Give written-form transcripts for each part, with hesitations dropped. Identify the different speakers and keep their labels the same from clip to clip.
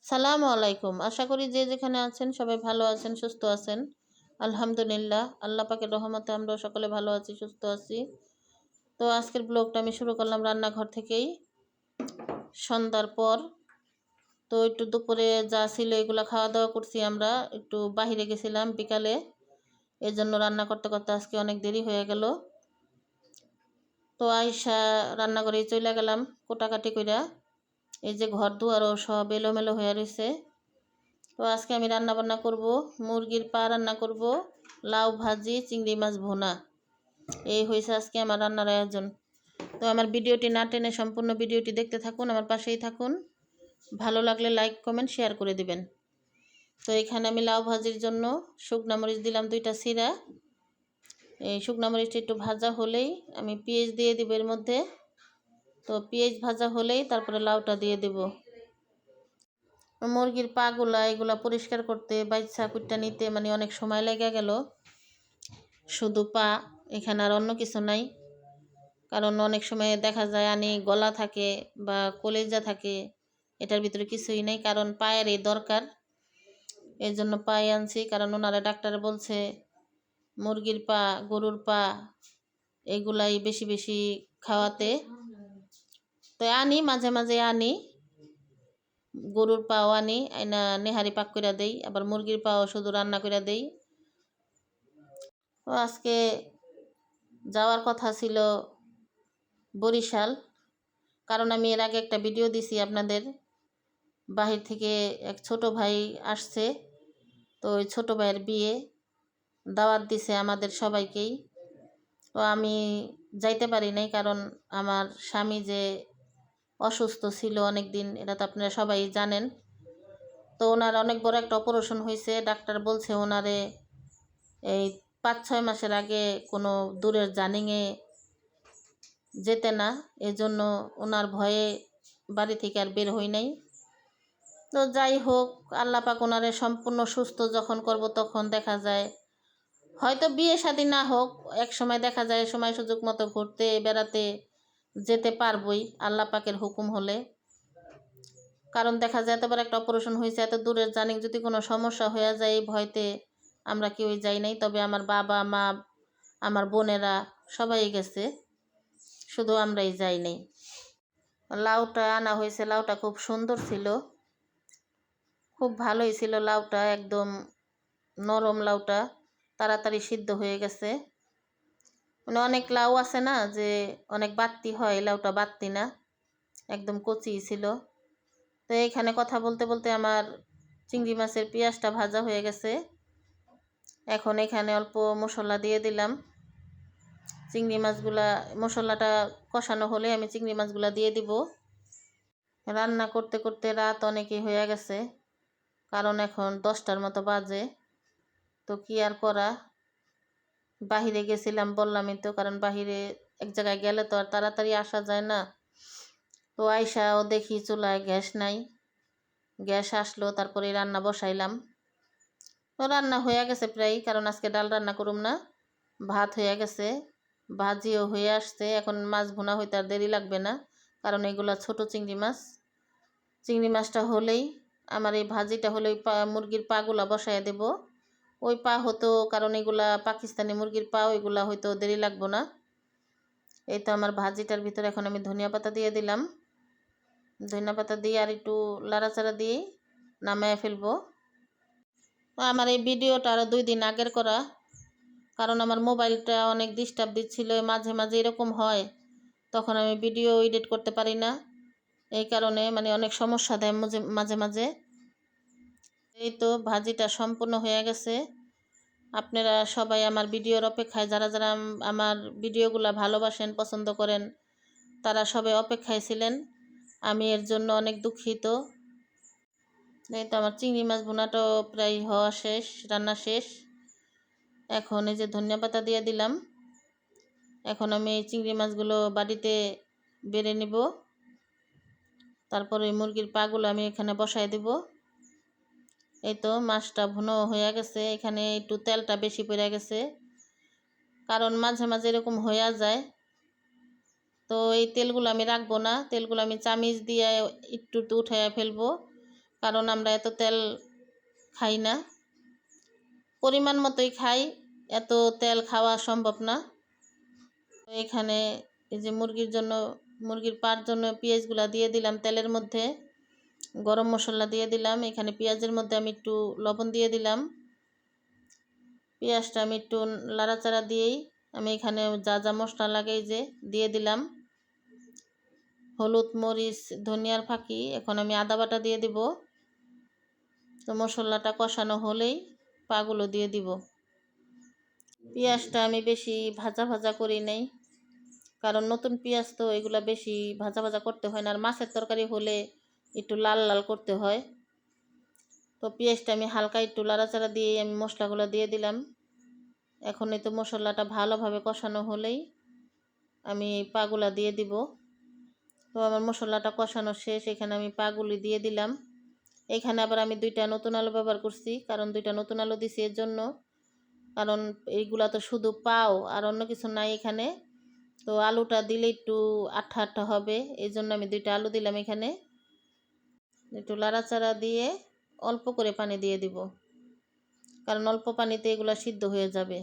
Speaker 1: সালামু আলাইকুম। আশা করি যে যেখানে আছেন সবাই ভালো আছেন, সুস্থ আছেন। আলহামদুলিল্লাহ, আল্লাহ পাকের রহমতে আমরাও সকলে ভালো আছি, সুস্থ আছি। তো আজকের ব্লগটা আমি শুরু করলাম রান্নাঘর থেকেই, সন্ধ্যার পর। তো একটু দুপুরে যা ছিল এগুলো খাওয়া দাওয়া করছি আমরা। একটু বাহিরে গেছিলাম বিকালে, এজন্য রান্না করতে করতে আজকে অনেক দেরি হয়ে গেল। তো আইসা রান্নাঘরেই চলে গেলাম কোটাকাটি কইরা। এই যে ঘর দুয়ারও সব এলোমেলো হয়ে রয়েছে। তো আজকে আমি রান্না বান্না করব, মুরগির পা রান্না করব, লাউ ভাজি, চিংড়ি মাছ ভুনা। এই হয়েছে আজকে আমার রান্নার আয়োজন। তো আমার ভিডিওটি না টেনে সম্পূর্ণ ভিডিওটি দেখতে থাকুন, আমার পাশেই থাকুন। ভালো লাগলে লাইক কমেন্ট শেয়ার করে দিবেন। তো এখানে আমি লাউ ভাজির জন্য শুকনা মরিচ দিলাম 2টা চিরা। এই শুকনা মরিচটা একটু ভাজা হলেই আমি পেঁয়াজ দিয়ে দিব এর মধ্যে। তো পেঁয়াজ ভাজা হলেই তারপরে লাউটা দিয়ে দেব। মুরগির পাগুলা এগুলা পরিষ্কার করতে বাইচ্ছা কুটটা নিতে মানে অনেক সময় লেগে গেল। শুধু পা, এখানে আর অন্য কিছু নাই। কারণ অনেক সময় দেখা যায় আনি গলা থাকে বা কলেজা থাকে, এটার ভিতরে কিছুই নেই। কারণ পায়ের এই দরকার, এই জন্য পায়ে আনছি। কারণ ওনারা ডাক্তার বলছে মুরগির পা, গরুর পা এগুলাই বেশি বেশি খাওয়াতে। তো আনি, মাঝে মাঝে আনি। গরুর পাও আনি, আইনা নেহারি পাক করে দেই, আবার মুরগির পাও শুধু রান্না করে দেই। তো আজকে যাওয়ার কথা ছিল বরিশাল। কারণ আমি এর আগে একটা ভিডিও দিছি আপনাদের, বাহির থেকে এক ছোট ভাই আসছে। তো ওই ছোট ভাইয়ের বিয়ে, দাওয়াত দিছে আমাদের সবাইকেই। তো আমি যাইতে পারি নাই, কারণ আমার স্বামী যে অসুস্থ ছিল অনেক দিন, এটা তো আপনারা সবাই জানেন। তো ওনার অনেক বড় একটা অপারেশন হয়েছে। ডাক্তার বলছে ওনারে এই 5-6 মাসের আগে কোনো দূরের জার্নিংয়ে যেতে না, এজন্য ওনার ভয়ে বাড়ি থেকে আর বের হই নাই। তো যাই হোক, আল্লাহ পাক ওনারে সম্পূর্ণ সুস্থ যখন করব তখন দেখা যায় হয়তো বিয়ে শাদী না হোক, এক সময় দেখা যায় সময় সুযোগ মতো ঘুরতে বেড়াতে যেতে পারবই আল্লাহ পাকের হুকুম হলে। কারণ দেখা যায় এতবার একটা অপারেশন হয়েছে, এত দূরের জার্নি, যদি কোনো সমস্যা হয়ে যায় এই ভয়তে আমরা কেউই যাই নাই। তবে আমার বাবা মা, আমার বোনেরা সবাই গেছে, শুধু আমরাই যাই নাই। লাউটা আনা হয়েছে, লাউটা খুব সুন্দর ছিল, খুব ভালোই ছিল লাউটা, একদম নরম লাউটা, তাড়াতাড়ি সিদ্ধ হয়ে গেছে। মানে অনেক লাউ আছে না যে অনেক বাত্তি হয়, লাউটা বাত্তি না, একদম কচি ছিল। তো এইখানে কথা বলতে বলতে আমার চিংড়ি মাছের পেঁয়াজটা ভাজা হয়ে গেছে। এখন এখানে অল্প মশলা দিয়ে দিলাম। চিংড়ি মাছগুলা মশলাটা কষানো হলে আমি চিংড়ি মাছগুলা দিয়ে দিব। রান্না করতে করতে রাত অনেকই হয়ে গেছে, কারণ এখন 10টার মতো বাজে। তো কি আর করা, বাহিরে গেছিলাম বললামই তো, কারণ বাহিরে এক জায়গায় গেলে তো আর তাড়াতাড়ি আসা যায় না। তো আইসাও দেখি চুলায় গ্যাস নাই। গ্যাস আসলো, তারপরে রান্না বসাইলাম। তো রান্না হয়ে গেছে প্রায়, কারণ আজকে ডাল রান্না করুম না। ভাত হয়ে গেছে, ভাজিও হয়ে আসছে। এখন মাছ ভুনা হইতে আর দেরি লাগবে না, কারণ এগুলা ছোট চিংড়ি মাছ। চিংড়ি মাছটা হলেই আমার এই ভাজিটা হলে ওই মুরগির পাগুলা বসাই দেব। ওই পা হতো, কারণ এগুলা পাকিস্তানি মুরগির পা, ওইগুলা হয়তো দেরি লাগবো না। এই তো আমার ভাজিটার ভিতরে এখন আমি ধনিয়া পাতা দিয়ে দিলাম। ধনিয়া পাতা দিয়ে আর একটু লাড়াচাড়া দিয়ে নামায় ফেলবো। আমার এই ভিডিওটা আরও 2 দিন আগের করা, কারণ আমার মোবাইলটা অনেক ডিস্টার্ব দিচ্ছিল, মাঝে মাঝে এরকম হয়, তখন আমি ভিডিও এডিট করতে পারি না। এই কারণে মানে অনেক সমস্যা দেয় মাঝে মাঝে। এই তো ভাজিটা সম্পূর্ণ হয়ে গেছে। আপনারা সবাই আমার ভিডিওর অপেক্ষায়, যারা যারা আমার ভিডিওগুলো ভালোবাসেন, পছন্দ করেন, তারা সবাই অপেক্ষায় ছিলেন। আমি এর জন্য অনেক দুঃখিত। এই তো আমার চিংড়ি মাছ ভুনাটাও প্রায় হওয়া শেষ, রান্না শেষ। এখন এই যে ধনিয়া পাতা দিয়ে দিলাম। এখন আমি এই চিংড়ি মাছগুলো বাড়িতে বেড়ে নিব। তারপরে মুরগির পাগুলো আমি এখানে বসায় দিব। এই তো মাছটা ভুনো হয়ে গেছে, এখানে একটু তেলটা বেশি পড়ে গেছে, কারণ মাঝে মাঝে এরকম হয়ে যায়। তো এই তেলগুলো আমি রাখবো না, তেলগুলো আমি চামিচ দিয়ে একটু উঠাইয়া ফেলবো, কারণ আমরা এত তেল খাই না, পরিমাণ মতোই খাই, এত তেল খাওয়া সম্ভব না। এখানে এই যে মুরগির পার জন্য পেঁয়াজগুলা দিয়ে দিলাম তেলের মধ্যে, গরম মশলা দিয়ে দিলাম, এখানে পেঁয়াজের মধ্যে আমি একটু লবণ দিয়ে দিলাম। পেঁয়াজটা আমি একটু লাড়াচাড়া দিয়েই আমি এখানে যা যা মশলা লাগে যে দিয়ে দিলাম, হলুদ, মরিচ, ধনিয়ার ফাঁকি। এখন আমি আদা বাটা দিয়ে দিব। তো মশলাটা কষানো হলেই পাগুলো দিয়ে দিব। পেঁয়াজটা আমি বেশি ভাজা ভাজা করি নাই, কারণ নতুন পেঁয়াজ তো এগুলা বেশি ভাজা ভাজা করতে হয় না, আর মাছের তরকারি হলে একটু লাল লাল করতে হয়। তো পেঁয়াজটা আমি হালকা একটু লাড়াচাড়া দিয়ে আমি মশলাগুলো দিয়ে দিলাম। এখন এই তো মশলাটা ভালোভাবে কষানো হলেই আমি পাগুলা দিয়ে দিব। তো আমার মশলাটা কষানো শেষ, এখানে আমি পাগুলি দিয়ে দিলাম। এখানে আবার আমি 2টা নতুন আলু ব্যবহার করছি, কারণ 2টা নতুন আলু দিছি এর জন্য, কারণ এইগুলা তো শুধু পাও আর অন্য কিছু নাই এখানে। তো আলুটা দিলে একটু আঠা আঠা হবে, এই জন্য আমি 2টা আলু দিলাম। এখানে একটু লাড়াচাড়া দিয়ে অল্প করে পানি দিয়ে দিব, কারণ অল্প পানিতে এগুলা সিদ্ধ হয়ে যাবে।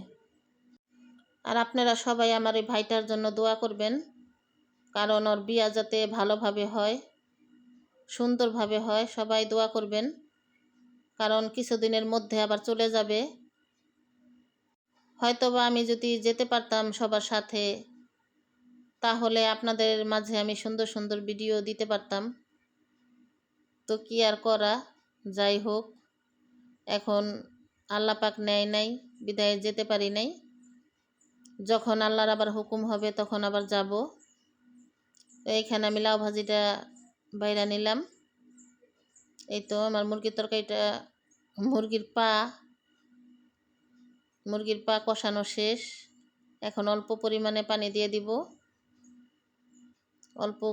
Speaker 1: আর আপনারা সবাই আমার এই ভাইটার জন্য দোয়া করবেন, কারণ ওর বিয়া যাতে ভালোভাবে হয়, সুন্দরভাবে হয়। সবাই দোয়া করবেন, কারণ কিছুদিনের মধ্যে আবার চলে যাবে। হয়তোবা আমি যদি যেতে পারতাম সবার সাথে, তাহলে আপনাদের মাঝে আমি সুন্দর সুন্দর ভিডিও দিতে পারতাম। তো কি আর করা, যাই হোক, এখন আল্লাহ পাক নেয় নাই বিদায় যেতে পারি নাই। যখন আল্লাহর আবার হুকুম হবে তখন আবার যাব। তো এইখানে আমি লাউ ভাজিটা বাইরা নিলাম। এই তো আমার মুরগির তরকারিটা, মুরগির পা কষানো শেষ। এখন অল্প পরিমাণে পানি দিয়ে দিব,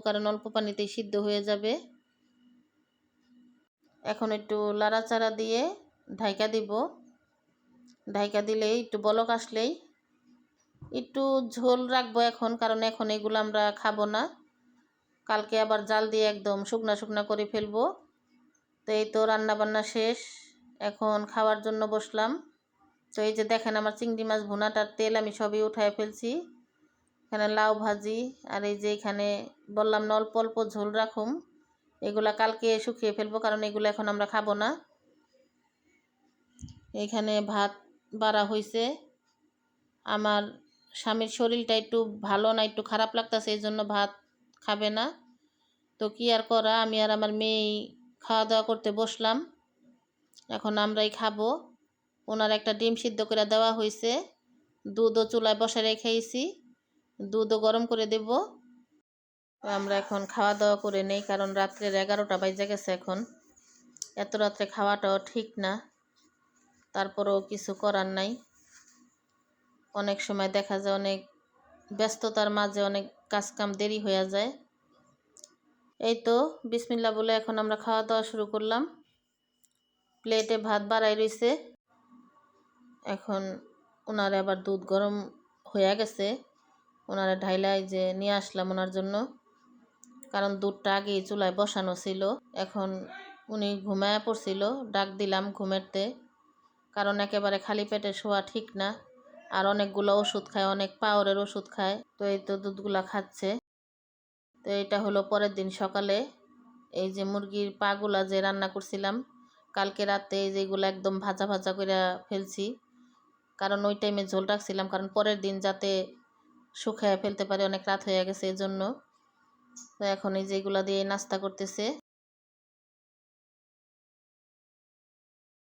Speaker 1: কারণ অল্প পানিতেই সিদ্ধ হয়ে যাবে। এখন একটু লাড়াচাড়া দিয়ে ঢাইকা দিব। ঢাইকা দিলেই একটু বলক আসলেই একটু ঝোল রাখবো এখন, কারণ এখন এগুলো আমরা খাবো না, কালকে আবার জাল দিয়ে একদম শুকনা শুকনা করে ফেলবো। তো এই তো রান্না বান্না শেষ, এখন খাওয়ার জন্য বসলাম। তো এই যে দেখেন আমার চিংড়ি মাছ ভুনাটার তেল আমি সবই উঠায় ফেলছি। এখানে লাউ ভাজি, আর এই যে এখানে বললাম না অল্প অল্প ঝোল রাখুম, এগুলা কালকে শুকিয়ে ফেলবো, কারণ এগুলো এখন আমরা খাবো না। এখানে ভাত বাড়া হয়েছে। আমার স্বামীর শরীরটা একটু ভালো না, একটু খারাপ লাগতেছে, এই জন্য ভাত খাবে না। তো কি আর করা, আমি আর আমার মেয়ে খাওয়া দাওয়া করতে বসলাম। এখন আমরাই খাবো। ওনার একটা ডিম সিদ্ধ করে দেওয়া হয়েছে, দুধও চুলায় বসে রেখেছি, দুধও গরম করে দেব। আমরা এখন খাওয়া দাওয়া করে নেই, কারণ রাত্রের 11টা বাজে গেছে। এখন এত রাত্রে খাওয়াটাও ঠিক না, তারপরেও কিছু করার নাই। অনেক সময় দেখা যায় অনেক ব্যস্ততার মাঝে অনেক কাজকাম দেরি হয়ে যায়। এই তো বিসমিল্লাহ বলে এখন আমরা খাওয়া দাওয়া শুরু করলাম। প্লেটে ভাত বাড়াই রয়েছে। এখন ওনারে আবার দুধ গরম হয়ে গেছে, ওনারে ঢাইলাই যে নিয়ে আসলাম ওনার জন্য, কারণ দুধটা আগেই চুলায় বসানো ছিল। এখন উনি ঘুমায়া পড়ছিল, ডাক দিলাম ঘুমেরতে, কারণ একেবারে খালি পেটে শোয়া ঠিক না, আর অনেকগুলো ওষুধ খায়, অনেক পাওয়ারের ওষুধ খায়। তো এই তো দুধগুলা খাচ্ছে। তো এটা হলো পরের দিন সকালে, এই যে মুরগির পাগুলা যে রান্না করছিলাম কালকে রাতে, এই যেগুলো একদম ভাজা ভাজা করে ফেলছি, কারণ ওই টাইমে ঝোল রাখছিলাম, কারণ পরের দিন যাতে শুকায় ফেলতে পারে, অনেক রাত হয়ে গেছে এই জন্য। তো এখন এই যেগুলা দিয়ে নাস্তা করতেছে।